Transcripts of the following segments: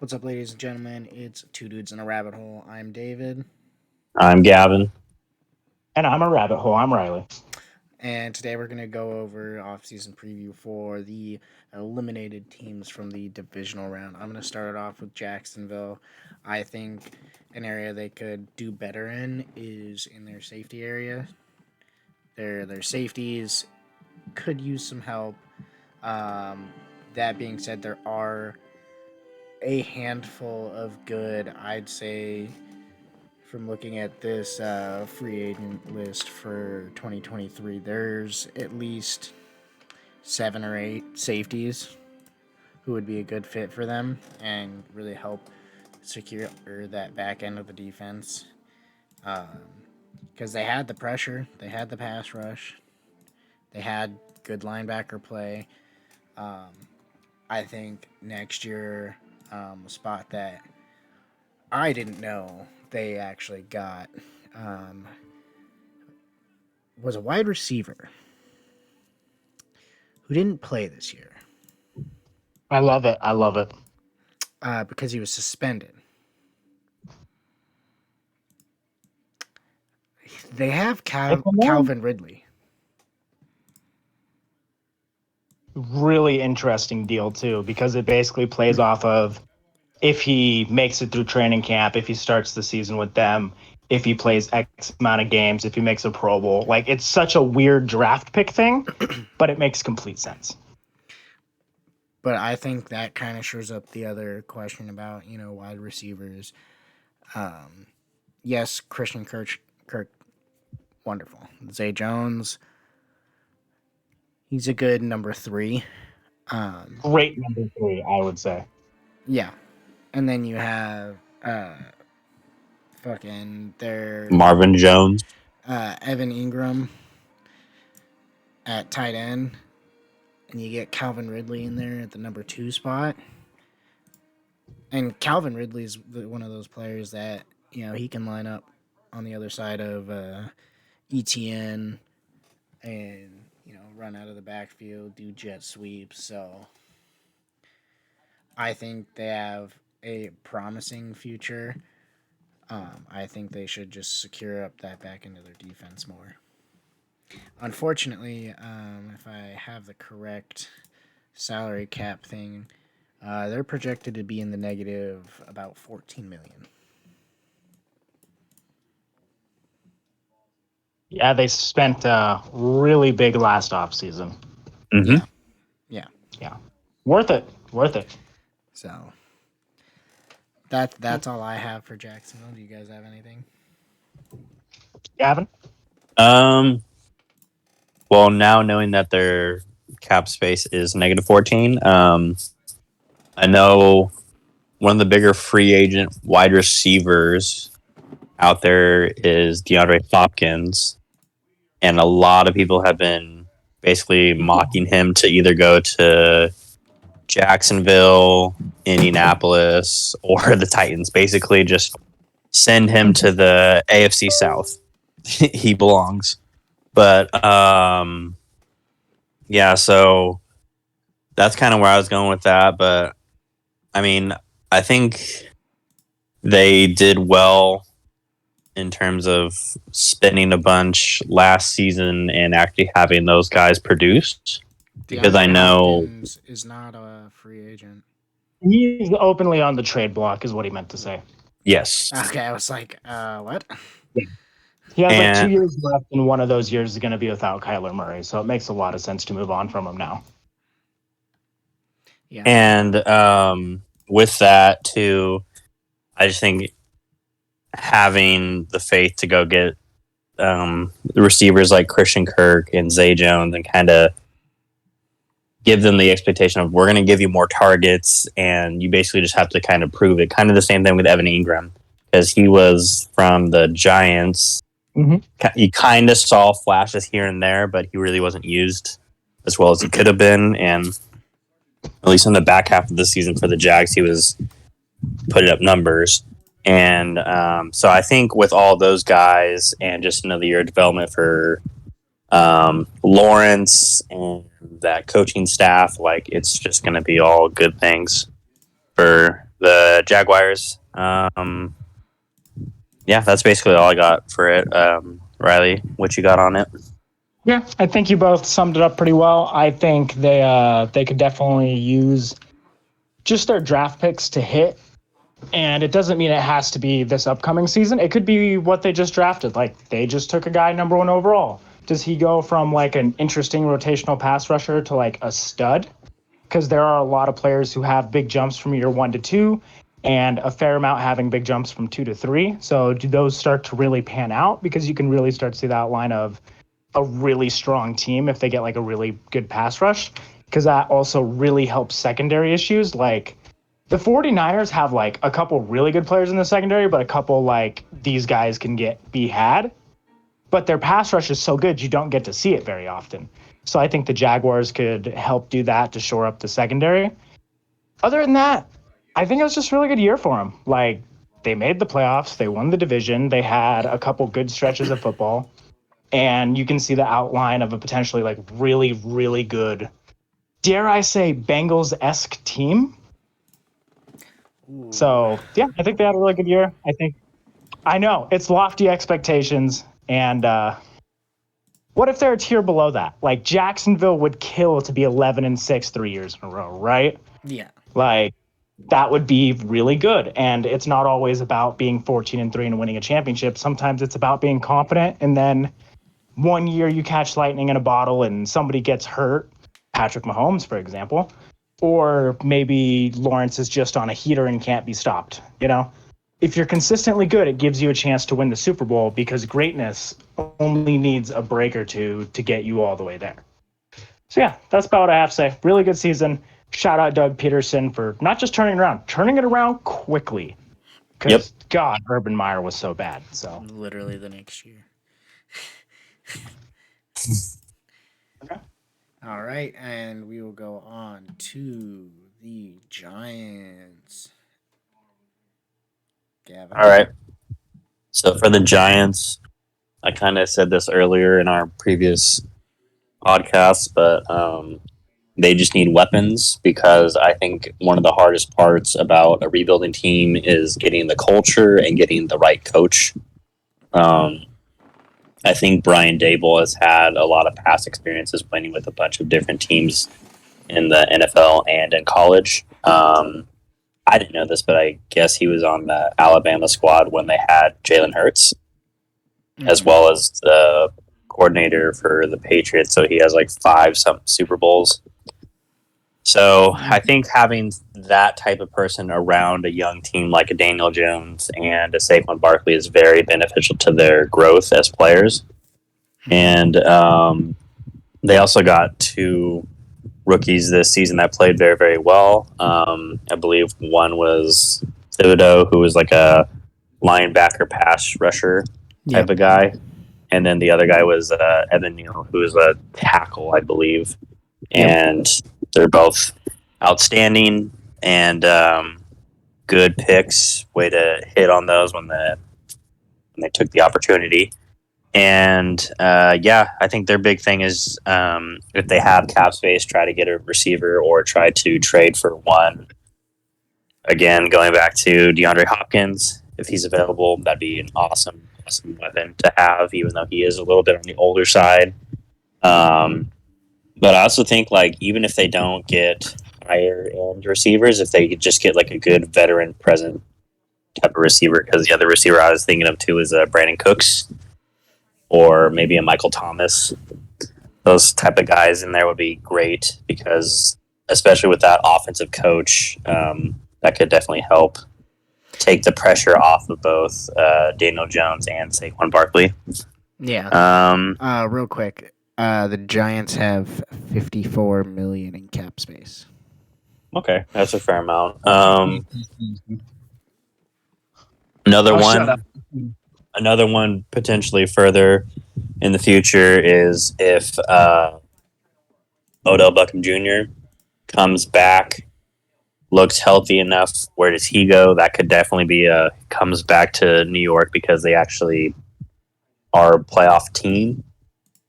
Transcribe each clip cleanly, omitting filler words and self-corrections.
What's up, ladies and gentlemen? It's Two Dudes in a Rabbit Hole. I'm David, I'm Gavin. And I'm a rabbit hole. I'm Riley. and today we're going to go over off-season preview for the eliminated teams from the divisional round. I'm going to start it off with Jacksonville. I think an area they could do better in is in their safety area. Their safeties could use some help. Um, that being said, there are a handful of good, I'd say, from looking at this free agent list for 2023, there's at least 7 or 8 safeties who would be a good fit for them and really help secure that back end of the defense. Because they had the pressure, they had the pass rush, they had good linebacker play. I think next year, a spot that I didn't know they actually got was a wide receiver who didn't play this year I love it. I love it. because he was suspended. They have Calvin Ridley. Really interesting deal, too, because it basically plays off of if he makes it through training camp, if he starts the season with them, if he plays X amount of games, if he makes a Pro Bowl. Like, it's such a weird draft pick thing, but it makes complete sense. But I think that kind of shores up the other question about, wide receivers. Yes, Christian Kirk, wonderful. Zay Jones, he's a good number 3. Great number 3, I would say. Yeah. And then you have fucking their Marvin Jones. Evan Ingram at tight end. And you get Calvin Ridley in there at the number 2 spot. And Calvin Ridley is one of those players that, he can line up on the other side of ETN and, run out of the backfield, do jet sweeps. So I think they have a promising future. I think they should just secure up that back into their defense more. Unfortunately, if I have the correct salary cap thing, they're projected to be in the negative about $14 million. Yeah, they spent really big last offseason. Mm-hmm. Yeah. Worth it. So that's all I have for Jacksonville. Do you guys have anything? Gavin? Well, now knowing that their cap space is negative 14, I know one of the bigger free agent wide receivers out there is DeAndre Hopkins, and a lot of people have been basically mocking him to either go to Jacksonville, Indianapolis, or the Titans. Basically, just send him to the AFC South. He belongs. But yeah, so that's kind of where I was going with that. But I mean, I think they did well in terms of spending a bunch last season and actually having those guys produced. Because I know Hopkins is not a free agent. He's openly on the trade block, is what he meant to say. yes. Okay, I was like, what? He has And- 2 years left, and one of those years is going to be without Kyler Murray, so it makes a lot of sense to move on from him now. Yeah. And with that too, I just think having the faith to go get the receivers like Christian Kirk and Zay Jones and kind of give them the expectation of we're going to give you more targets, and you basically just have to kind of prove it. Kind of the same thing with Evan Ingram, because he was from the Giants. Mm-hmm. You kind of saw flashes here and there, but he really wasn't used as well as he could have been. And at least in the back half of the season for the Jags, he was putting up numbers. And so I think with all those guys and just another year of development for Lawrence and that coaching staff, like it's just going to be all good things for the Jaguars. Yeah, that's basically all I got for it. Riley, what you got on it? Yeah, I think you both summed it up pretty well. I think they could definitely use just their draft picks to hit. And it doesn't mean it has to be this upcoming season. It could be what they just drafted. Like, they just took a guy number 1 overall. Does he go from like an interesting rotational pass rusher to like a stud? Because there are a lot of players who have big jumps from year 1 to 2 and a fair amount having big jumps from 2 to 3. So do those start to really pan out? Because you can really start to see the outline of a really strong team if they get like a really good pass rush. Because that also really helps secondary issues. Like, the 49ers have like a couple really good players in the secondary, but a couple like these guys can be had. But their pass rush is so good, you don't get to see it very often. So I think the Jaguars could help do that to shore up the secondary. Other than that, I think it was just a really good year for them. Like, they made the playoffs, they won the division, they had a couple good stretches of football, and you can see the outline of a potentially like really, really good, dare I say, Bengals-esque team. Ooh. So, yeah, I think they had a really good year. I know it's lofty expectations. And what if they're a tier below that? Like, Jacksonville would kill to be 11-6 3 years in a row, right? Yeah. Like, that would be really good. And it's not always about being 14-3 and winning a championship. Sometimes it's about being confident. And then one year you catch lightning in a bottle and somebody gets hurt. Patrick Mahomes, for example. Or maybe Lawrence is just on a heater and can't be stopped. You know, if you're consistently good, it gives you a chance to win the Super Bowl, because greatness only needs a break or two to get you all the way there. So yeah, that's about what I have to say. Really good season. Shout out Doug Peterson for not just turning it around quickly. Because God, Urban Meyer was so bad. So Literally the next year. okay. All right, and we will go on to the Giants. Gavin. All right. So for the Giants, I kind of said this earlier in our previous podcast, but they just need weapons, because I think one of the hardest parts about a rebuilding team is getting the culture and getting the right coach. I think Brian Dable has had a lot of past experiences playing with a bunch of different teams in the NFL and in college. I didn't know this, but I guess he was on the Alabama squad when they had Jalen Hurts, as well as the coordinator for the Patriots. So he has like 5 some Super Bowls. So I think having that type of person around a young team like a Daniel Jones and a Saquon Barkley is very beneficial to their growth as players. And they also got 2 rookies this season that played very, very well. I believe one was Thibodeau, who was like a linebacker pass rusher type of guy. And then the other guy was Evan Neal, who is a tackle, I believe. And they're both outstanding and good picks. Way to hit on those when they took the opportunity. And I think their big thing is if they have cap space, try to get a receiver or try to trade for one. Again, going back to DeAndre Hopkins, if he's available, that'd be an awesome weapon to have, even though he is a little bit on the older side. But I also think, like, even if they don't get higher end receivers, if they could just get like a good veteran present type of receiver, because the other receiver I was thinking of too is Brandon Cooks or maybe a Michael Thomas. Those type of guys in there would be great, because especially with that offensive coach, that could definitely help take the pressure off of both Daniel Jones and Saquon Barkley. Yeah. Real quick, the Giants have $54 million in cap space. Okay, that's a fair amount. Another one potentially further in the future is if Odell Beckham Jr. comes back, looks healthy enough. Where does he go? That could definitely be comes back to New York, because they actually are a playoff team.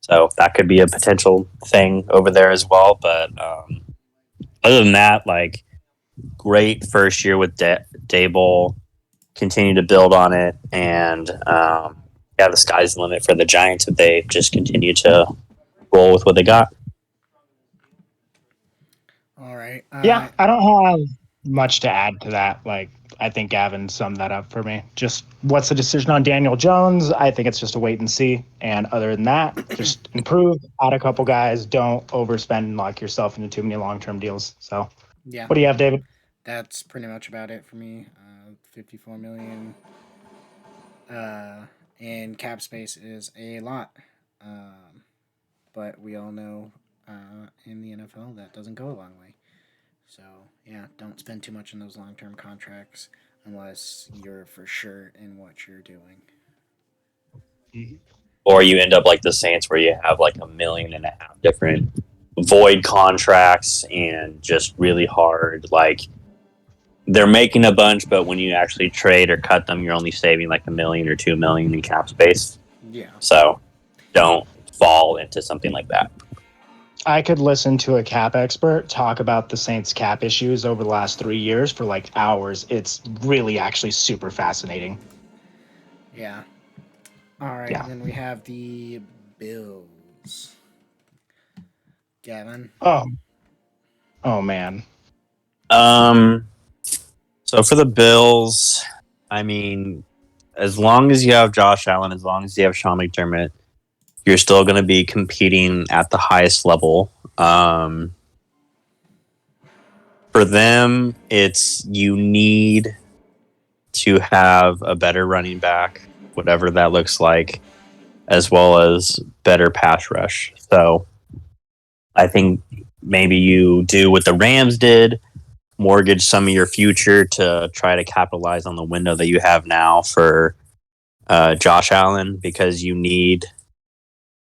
So that could be a potential thing over there as well. But other than that, like, great first year with Dable. Continue to build on it, and the sky's the limit for the Giants if they just continue to roll with what they got. All right. Yeah, I don't have much to add to that. Like, I think Gavin summed that up for me. Just what's the decision on Daniel Jones? I think it's just a wait and see. And other than that, just improve, add a couple guys. Don't overspend and lock yourself into too many long-term deals. So, Yeah, what do you have, David? that's pretty much about it for me. 54 million in cap space is a lot. But we all know in the NFL that doesn't go a long way. So, yeah, don't spend too much on those long term contracts unless you're for sure in what you're doing. Or you end up like the Saints where you have like 1.5 million different void contracts and just really hard. Like they're making a bunch, but when you actually trade or cut them, you're only saving like 1 million or 2 million in cap space. Yeah. So don't fall into something like that. I could listen to a cap expert talk about the Saints' cap issues over the last 3 years for like hours. It's really actually super fascinating. Yeah. All right. Yeah. And then we have the Bills. Gavin. Oh man. So for the Bills, I mean, as long as you have Josh Allen, as long as you have Sean McDermott, you're still going to be competing at the highest level. For them, it's you need to have a better running back, whatever that looks like, as well as better pass rush. So I think maybe you do what the Rams did, mortgage some of your future to try to capitalize on the window that you have now for Josh Allen, because you need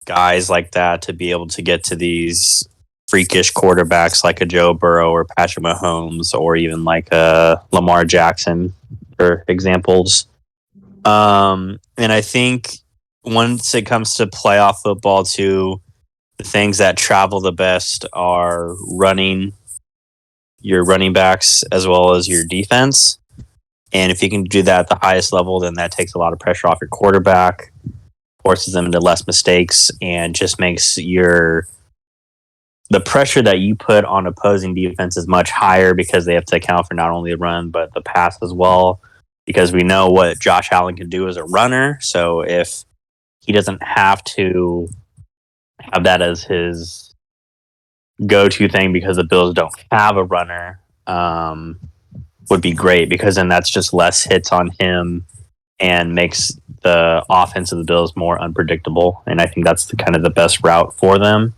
guys like that to be able to get to these freakish quarterbacks like a Joe Burrow or Patrick Mahomes or even like a Lamar Jackson, for examples. And I think once it comes to playoff football, too, the things that travel the best are your running backs as well as your defense. And if you can do that at the highest level, then that takes a lot of pressure off your quarterback, forces them into less mistakes, and just makes the pressure that you put on opposing defenses much higher because they have to account for not only the run but the pass as well. Because we know what Josh Allen can do as a runner, so if he doesn't have to have that as his go-to thing because the Bills don't have a runner, would be great, because then that's just less hits on him and makes the offense of the Bills more unpredictable. And I think that's kind of the best route for them.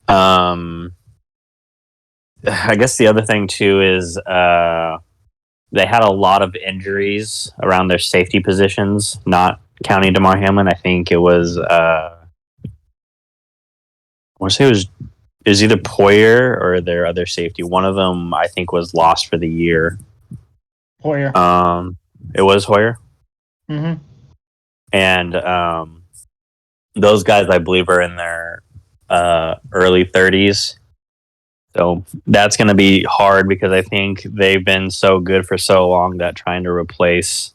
I guess the other thing too is they had a lot of injuries around their safety positions, not counting DeMar Hamlin. I think it was I want to say it was either Poyer or their other safety. One of them I think was lost for the year. Hoyer. It was Hoyer. Mm-hmm. And those guys, I believe, are in their early 30s. So that's going to be hard because I think they've been so good for so long that trying to replace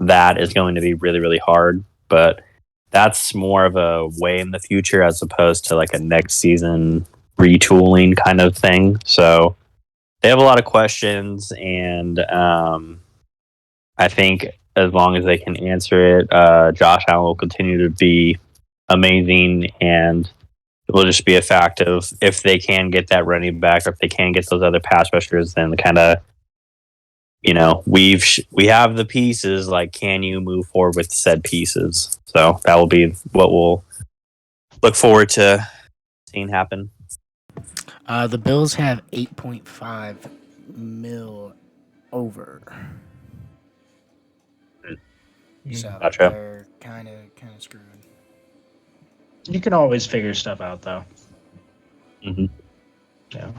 that is going to be really, really hard. But that's more of a way in the future as opposed to like a next season retooling kind of thing. So they have a lot of questions, and I think as long as they can answer it, Josh Allen will continue to be amazing, and it will just be a fact of if they can get that running back or if they can get those other pass rushers, then kind of, we have the pieces. Like, can you move forward with said pieces? So that will be what we'll look forward to seeing happen. The Bills have 8.5 mil over. So Gotcha. they're kind of screwed. You can always figure stuff out, though. Mm-hmm. Yeah.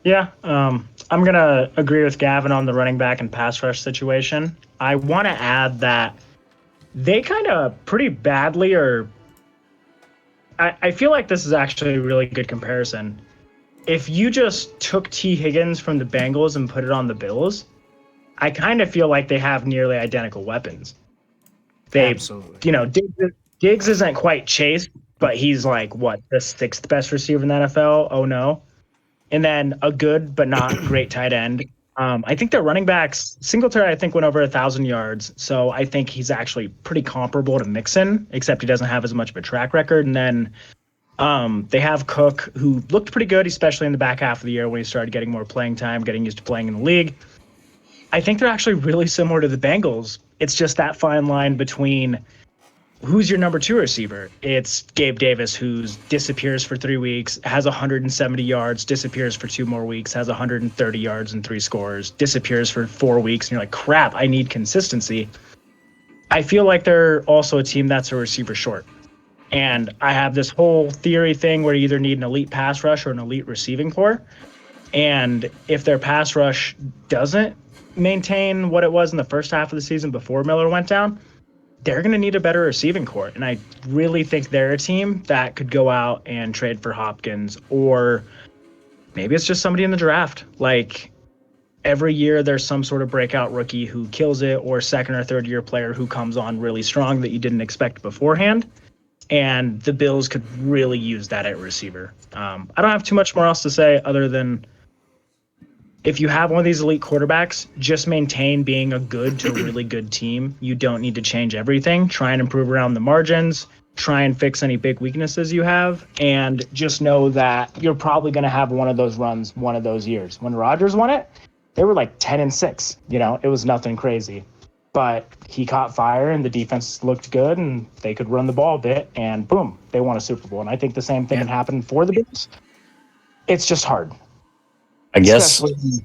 Yeah. I'm going to agree with Gavin on the running back and pass rush situation. I want to add that they kind of pretty badly I feel like this is actually a really good comparison. if you just took T. Higgins from the Bengals and put it on the Bills, I kind of feel like they have nearly identical weapons. Absolutely. Diggs isn't quite Chase, but he's like what, the sixth best receiver in the NFL? Oh no. And then a good but not great tight end. I think their running backs, Singletary, I think went over 1,000 yards. So I think he's actually pretty comparable to Mixon, except he doesn't have as much of a track record. And then they have Cook, who looked pretty good, especially in the back half of the year when he started getting more playing time, getting used to playing in the league. I think they're actually really similar to the Bengals. It's just that fine line between who's your number 2 receiver. It's Gabe Davis, who disappears for 3 weeks, has 170 yards, disappears for 2 more weeks, has 130 yards and 3 scores, disappears for 4 weeks, and you're like, crap, I need consistency. I feel like they're also a team that's a receiver short. And I have this whole theory thing where you either need an elite pass rush or an elite receiving core. And if their pass rush doesn't maintain what it was in the first half of the season before Miller went down, they're going to need a better receiving core. And I really think they're a team that could go out and trade for Hopkins, or maybe it's just somebody in the draft. Like every year there's some sort of breakout rookie who kills it, or second or third year player who comes on really strong that you didn't expect beforehand. And the Bills could really use that at receiver. I don't have too much more else to say other than if you have one of these elite quarterbacks, just maintain being a good to really good team. You don't need to change everything. Try and improve around the margins. Try and fix any big weaknesses you have. And just know that you're probably going to have one of those runs one of those years. When Rodgers won it, they were like 10-6. It was nothing crazy. But he caught fire and the defense looked good and they could run the ball a bit, and boom, they won a Super Bowl. And I think the same thing can happen for the Bills. It's just hard. I guess Especially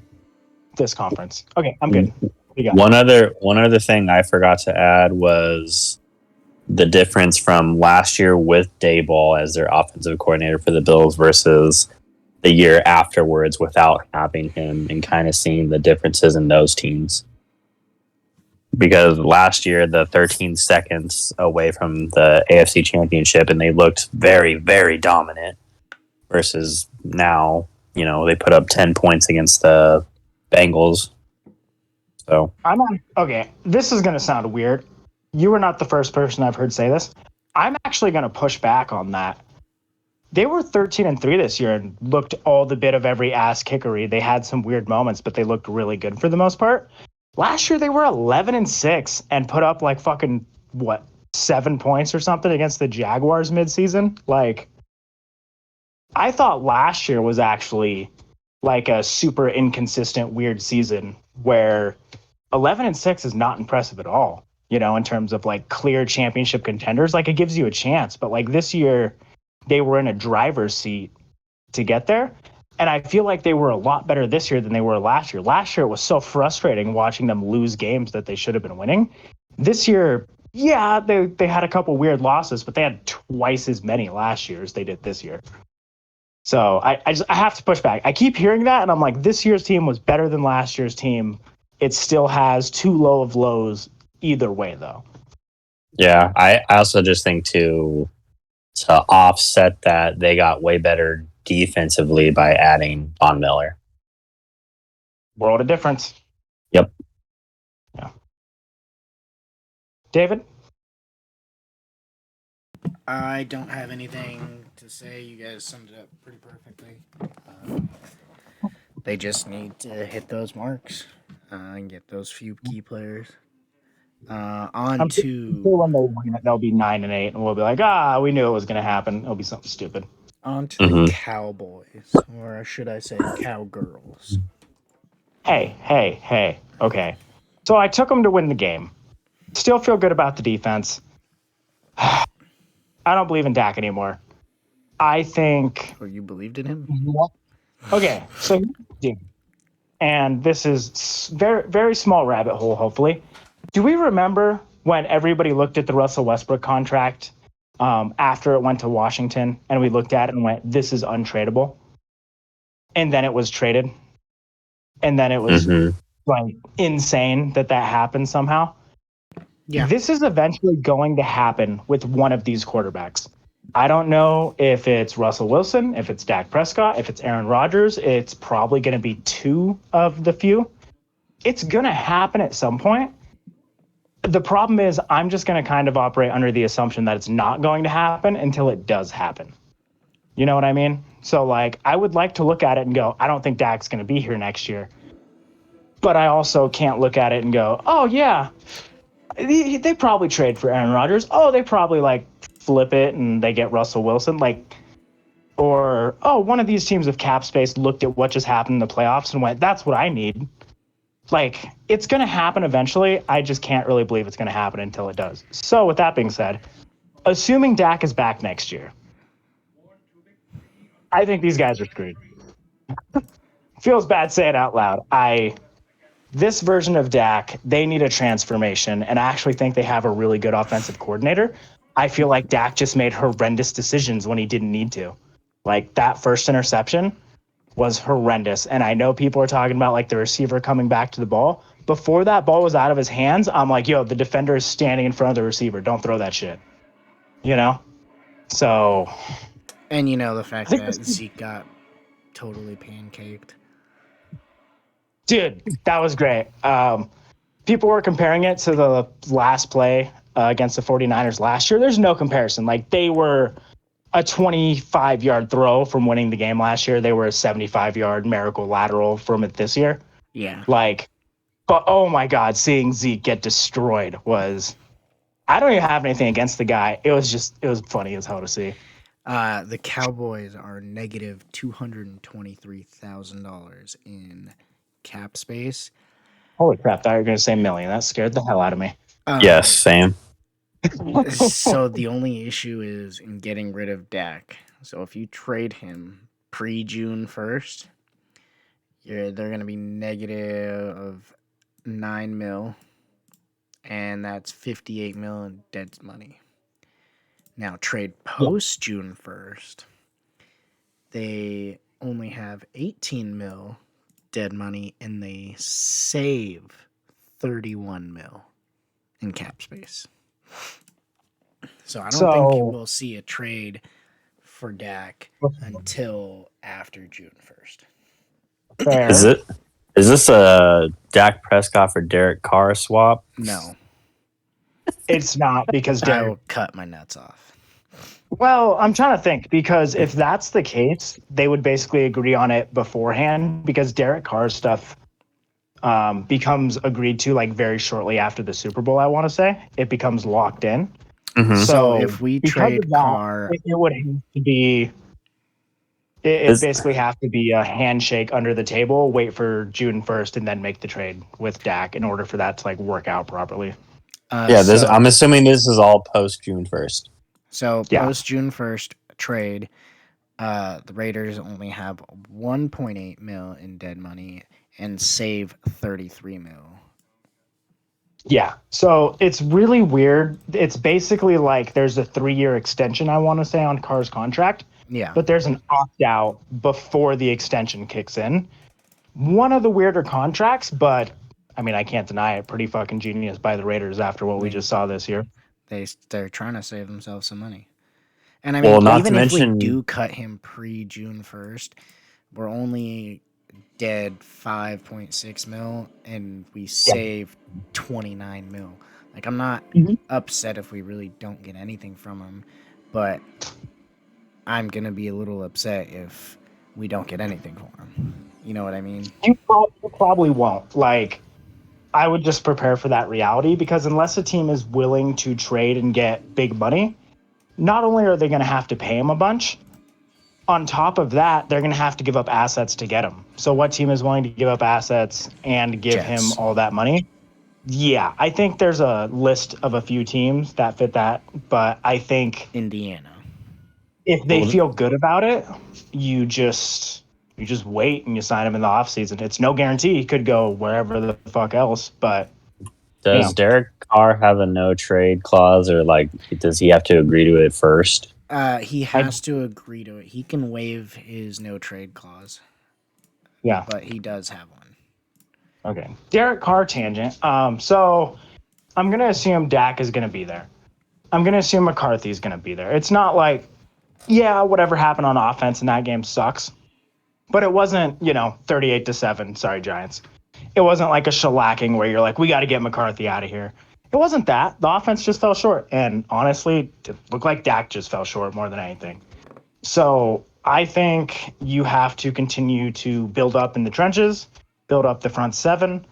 this conference. Okay, I'm good. One other thing I forgot to add was the difference from last year with Daboll as their offensive coordinator for the Bills versus the year afterwards without having him, and kind of seeing the differences in those teams. Because last year, the 13 seconds away from the AFC Championship, and they looked very, very dominant. Versus now, they put up 10 points against the Bengals. So okay, this is going to sound weird. You are not the first person I've heard say this. I'm actually going to push back on that. They were 13-3 this year and looked all the bit of every ass kickery. They had some weird moments, but they looked really good for the most part. Last year, they were 11-6 and put up like fucking, 7 points or something against the Jaguars midseason? Like, I thought last year was actually like a super inconsistent, weird season where 11-6 is not impressive at all, in terms of like clear championship contenders. Like, it gives you a chance. But like this year, they were in a driver's seat to get there. And I feel like they were a lot better this year than they were last year. Last year, it was so frustrating watching them lose games that they should have been winning. This year, yeah, they had a couple weird losses, but they had twice as many last year as they did this year. So I have to push back. I keep hearing that, and I'm like, this year's team was better than last year's team. It still has too low of lows either way, though. Yeah, I also just think to offset that, they got way better defensively by adding Von Miller. World of difference. Yep. Yeah. David? I don't have anything to say. You guys summed it up pretty perfectly. They just need to hit those marks and get those few key players. On to when they win it, they'll be 9-8, and we'll be like, we knew it was going to happen. It'll be something stupid. On to the Cowboys, or should I say Cowgirls. Hey. Okay. So I took them to win the game. Still feel good about the defense. I don't believe in Dak anymore. I think... Or you believed in him? Okay, so... And this is very, very small rabbit hole, hopefully. Do we remember when everybody looked at the Russell Westbrook contract after it went to Washington, and we looked at it and went, this is untradeable? And then it was traded. And then it was like insane that happened somehow. Yeah. This is eventually going to happen with one of these quarterbacks. I don't know if it's Russell Wilson, if it's Dak Prescott, if it's Aaron Rodgers. It's probably going to be two of the few. It's going to happen at some point. The problem is I'm just going to kind of operate under the assumption that it's not going to happen until it does happen. You know what I mean? So, like, I would like to look at it and go, I don't think Dak's going to be here next year. But I also can't look at it and go, oh, yeah, they probably trade for Aaron Rodgers. Oh, they probably, like, flip it and they get Russell Wilson. Like, or, oh, one of these teams of cap space looked at what just happened in the playoffs and went, that's what I need. Like, it's going to happen eventually. I just can't really believe it's going to happen until it does. So, with that being said, assuming Dak is back next year, I think these guys are screwed. Feels bad saying it out loud. This version of Dak, they need a transformation, and I actually think they have a really good offensive coordinator. I feel like Dak just made horrendous decisions when he didn't need to. Like, that first interception was horrendous. And I know people are talking about like the receiver coming back to the ball. Before that ball was out of his hands, I'm like, yo, the defender is standing in front of the receiver. Don't throw that shit. You know? So. And you know the fact that Zeke got totally pancaked. Dude, that was great. People were comparing it to the last play against the 49ers last year. There's no comparison. Like, they were a 25-yard throw from winning the game last year. They were a 75-yard miracle lateral from it this year. Yeah. Like, but oh my God, seeing Zeke get destroyed was, I don't even have anything against the guy. It was funny as hell to see. The Cowboys are negative $223,000 in cap space. Holy crap, I thought you were going to say million. That scared the hell out of me. Yes, same. So the only issue is in getting rid of Dak. So if you trade him pre-June 1st, they're going to be negative of $9 million, and that's $58 million in dead money. Now trade post June 1st, they only have $18 million dead money, and they save $31 million in cap space. So I don't think we'll see a trade for Dak until after June 1st. Fair. Is this a Dak Prescott for Derek Carr swap? No. It's not, because I will cut my nuts off. Well, I'm trying to think, because if that's the case, they would basically agree on it beforehand, because Derek Carr's stuff becomes agreed to like very shortly after the Super Bowl, I want to say. It becomes locked in. Mm-hmm. So if we trade Carr, it would have to be. It basically have to be a handshake under the table, wait for June 1st, and then make the trade with Dak in order for that to like work out properly. I'm assuming this is all post June 1st. So post June 1st trade, the Raiders only have $1.8 million in dead money and save $33 million. Yeah, so it's really weird. It's basically like there's a 3-year extension, I want to say, on Carr's contract. Yeah. But there's an opt-out before the extension kicks in. One of the weirder contracts, but, I mean, I can't deny it. Pretty fucking genius by the Raiders after what we just saw this year. They're trying to save themselves some money. And I mean, even if we do cut him pre-June 1st, we're only dead $5.6 million, and we save $29 million. Like, I'm not upset if we really don't get anything from him, but I'm gonna be a little upset if we don't get anything for him. You know what I mean? You probably won't. Like, I would just prepare for that reality, because unless a team is willing to trade and get big money, not only are they going to have to pay him a bunch, on top of that, they're going to have to give up assets to get him. So what team is willing to give up assets and give him all that money? Yeah, I think there's a list of a few teams that fit that, but I think Indiana. If they feel good about it, you just wait and you sign him in the offseason. It's no guarantee he could go wherever the fuck else, but does Derek Carr have a no trade clause, or like does he have to agree to it first? He has to agree to it. He can waive his no trade clause. Yeah. But he does have one. Okay. Derek Carr tangent. So I'm going to assume Dak is going to be there. I'm going to assume McCarthy is going to be there. It's not like yeah, whatever happened on offense in that game sucks. But it wasn't, 38-7. Sorry, Giants. It wasn't like a shellacking where you're like, we got to get McCarthy out of here. It wasn't that. The offense just fell short. And honestly, it looked like Dak just fell short more than anything. So I think you have to continue to build up in the trenches, build up the front seven,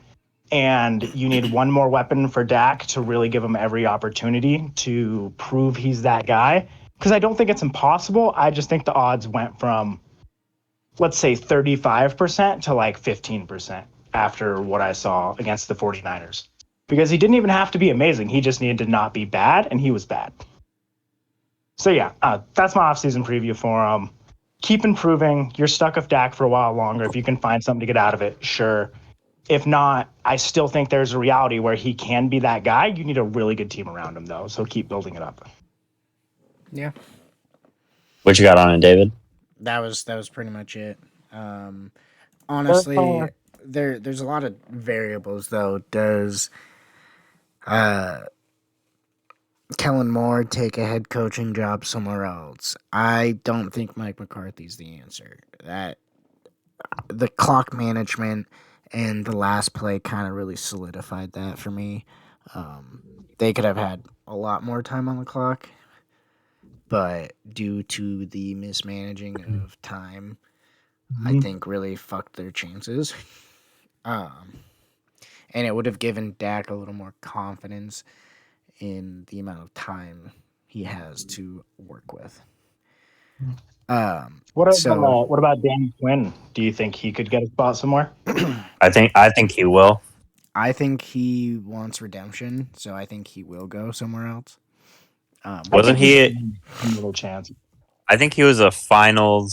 and you need one more weapon for Dak to really give him every opportunity to prove he's that guy. Because I don't think it's impossible. I just think the odds went from, let's say, 35% to like 15% after what I saw against the 49ers. Because he didn't even have to be amazing. He just needed to not be bad, and he was bad. So yeah, that's my offseason preview for him. Keep improving. You're stuck with Dak for a while longer. If you can find something to get out of it, sure. If not, I still think there's a reality where he can be that guy. You need a really good team around him, though. So keep building it up. Yeah, What you got on it, David? that was pretty much it. Honestly, there's a lot of variables though. Does Kellen Moore take a head coaching job somewhere else? I don't think Mike McCarthy's the answer. That the clock management and the last play kind of really solidified that for me. They could have had a lot more time on the clock, but due to the mismanaging of time, I think really fucked their chances. Um, and it would have given Dak a little more confidence in the amount of time he has to work with. So What about Dan Quinn? Do you think he could get a spot somewhere? I think he will. I think he wants redemption, so I think he will go somewhere else. Wasn't he? A little chance. I think he was a final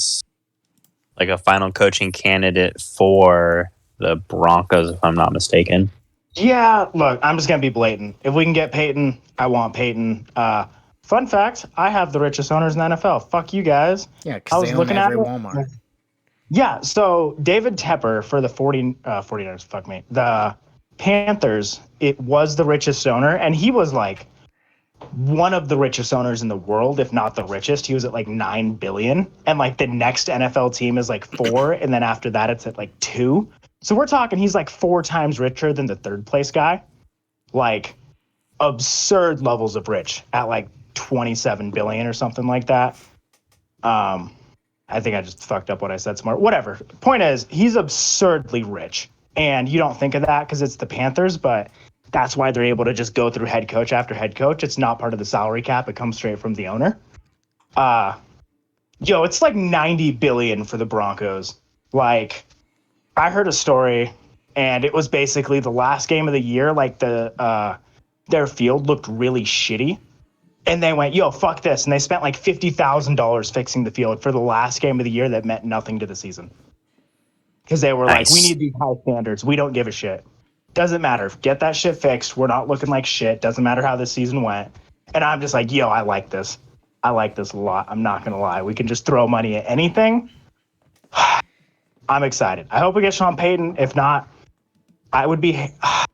coaching candidate for the Broncos, if I'm not mistaken. Yeah, look, I'm just gonna be blatant. If we can get Peyton, I want Peyton. Fun fact: I have the richest owners in the NFL. Fuck you guys. Yeah, I because was they own looking at every it. Walmart. Yeah, so David Tepper for the 49ers, fuck me. The Panthers, it was the richest owner, and he was like one of the richest owners in the world, if not the richest. He was at like 9 billion, and like the next NFL team is like 4, and then after that it's at like 2. So we're talking he's like 4 times richer than the third place guy. Like absurd levels of rich at like 27 billion or something like that. I think I just fucked up what I said somewhere. Whatever. Point is, he's absurdly rich. And you don't think of that because it's the Panthers, but that's why they're able to just go through head coach after head coach. It's not part of the salary cap. It comes straight from the owner. It's like 90 billion for the Broncos. Like, I heard a story, and it was basically the last game of the year, like their field looked really shitty. And they went, fuck this. And they spent like $50,000 fixing the field for the last game of the year that meant nothing to the season. Because they were like, we need these high standards. We don't give a shit. Doesn't matter. Get that shit fixed. We're not looking like shit. Doesn't matter how this season went. And I'm just like, I like this. I like this a lot. I'm not going to lie. We can just throw money at anything. I'm excited. I hope we get Sean Payton. If not, I would be... I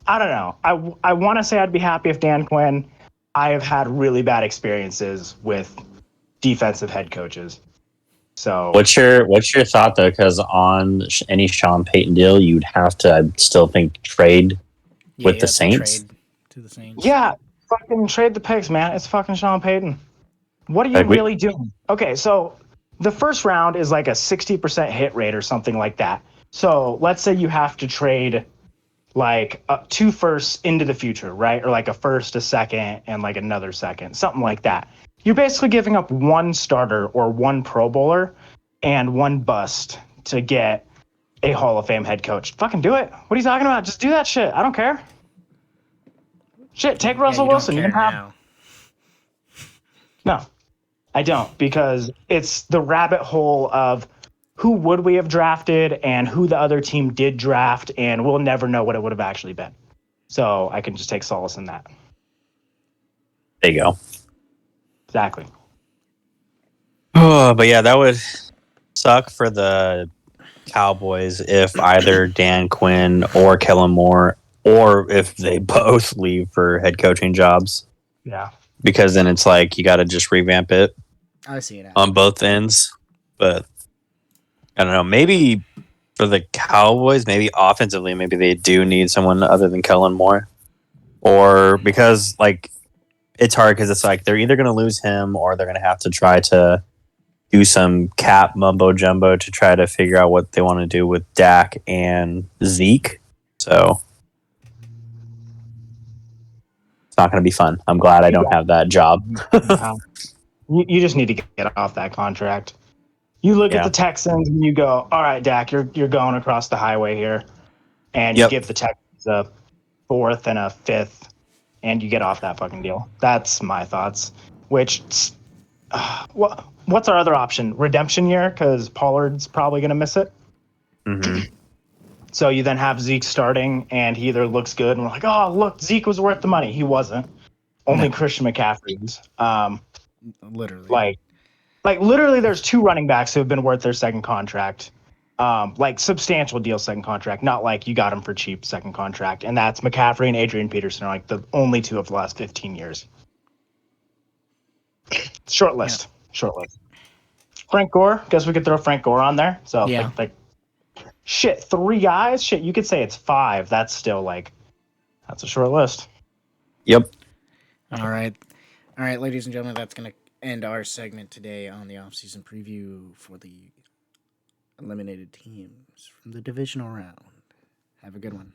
don't know. I want to say I'd be happy if Dan Quinn... I have had really bad experiences with defensive head coaches. So what's your thought though? Because on any Sean Payton deal, you'd have to, I still think, trade with the Saints. Trade to the Saints. Yeah, fucking trade the picks, man. It's fucking Sean Payton. What are you really doing? Okay, so the first round is like a 60% hit rate or something like that. So let's say you have to trade like 2 firsts into the future, right? Or like a first, a second, and like another second, something like that. You're basically giving up 1 starter or 1 Pro Bowler and 1 bust to get a Hall of Fame head coach. Fucking do it. What are you talking about? Just do that shit. I don't care. Shit, take Russell Wilson. Don't care now. No, I don't, because it's the rabbit hole of who would we have drafted and who the other team did draft, and we'll never know what it would have actually been. So I can just take solace in that. There you go. Exactly. Oh, but yeah, that would suck for the Cowboys if either Dan Quinn or Kellen Moore, or if they both leave for head coaching jobs. Yeah. Because then it's like you got to just revamp it. I see it on happening. both ends. But I don't know. Maybe for the Cowboys, maybe offensively, maybe they do need someone other than Kellen Moore. Or because, like, it's hard because it's like they're either going to lose him or they're going to have to try to do some cap mumbo jumbo to try to figure out what they want to do with Dak and Zeke. So it's not going to be fun. I'm glad I don't have that job. You just need to get off that contract. You look at Yeah. the Texans and you go, all right, Dak, you're going across the highway here, and you Yep. give the Texans a 4th and a 5th, and you get off that fucking deal. That's my thoughts. Which, what's our other option? Redemption year, because Pollard's probably going to miss it. Mm-hmm. So you then have Zeke starting, and he either looks good, and we're like, oh, look, Zeke was worth the money. He wasn't. Only No. Christian McCaffrey's. Literally. Like literally, there's 2 running backs who have been worth their second contract. Like substantial deal second contract, not like you got him for cheap second contract. And that's McCaffrey and Adrian Peterson are like the only 2 of the last 15 years. Short list. Frank Gore, guess we could throw Frank Gore on there. So Yeah. like shit, 3 guys? Shit, you could say it's 5. That's still like, that's a short list. Yep. All right. All right, ladies and gentlemen, that's going to end our segment today on the offseason preview for the eliminated teams from the divisional round. Have a good one.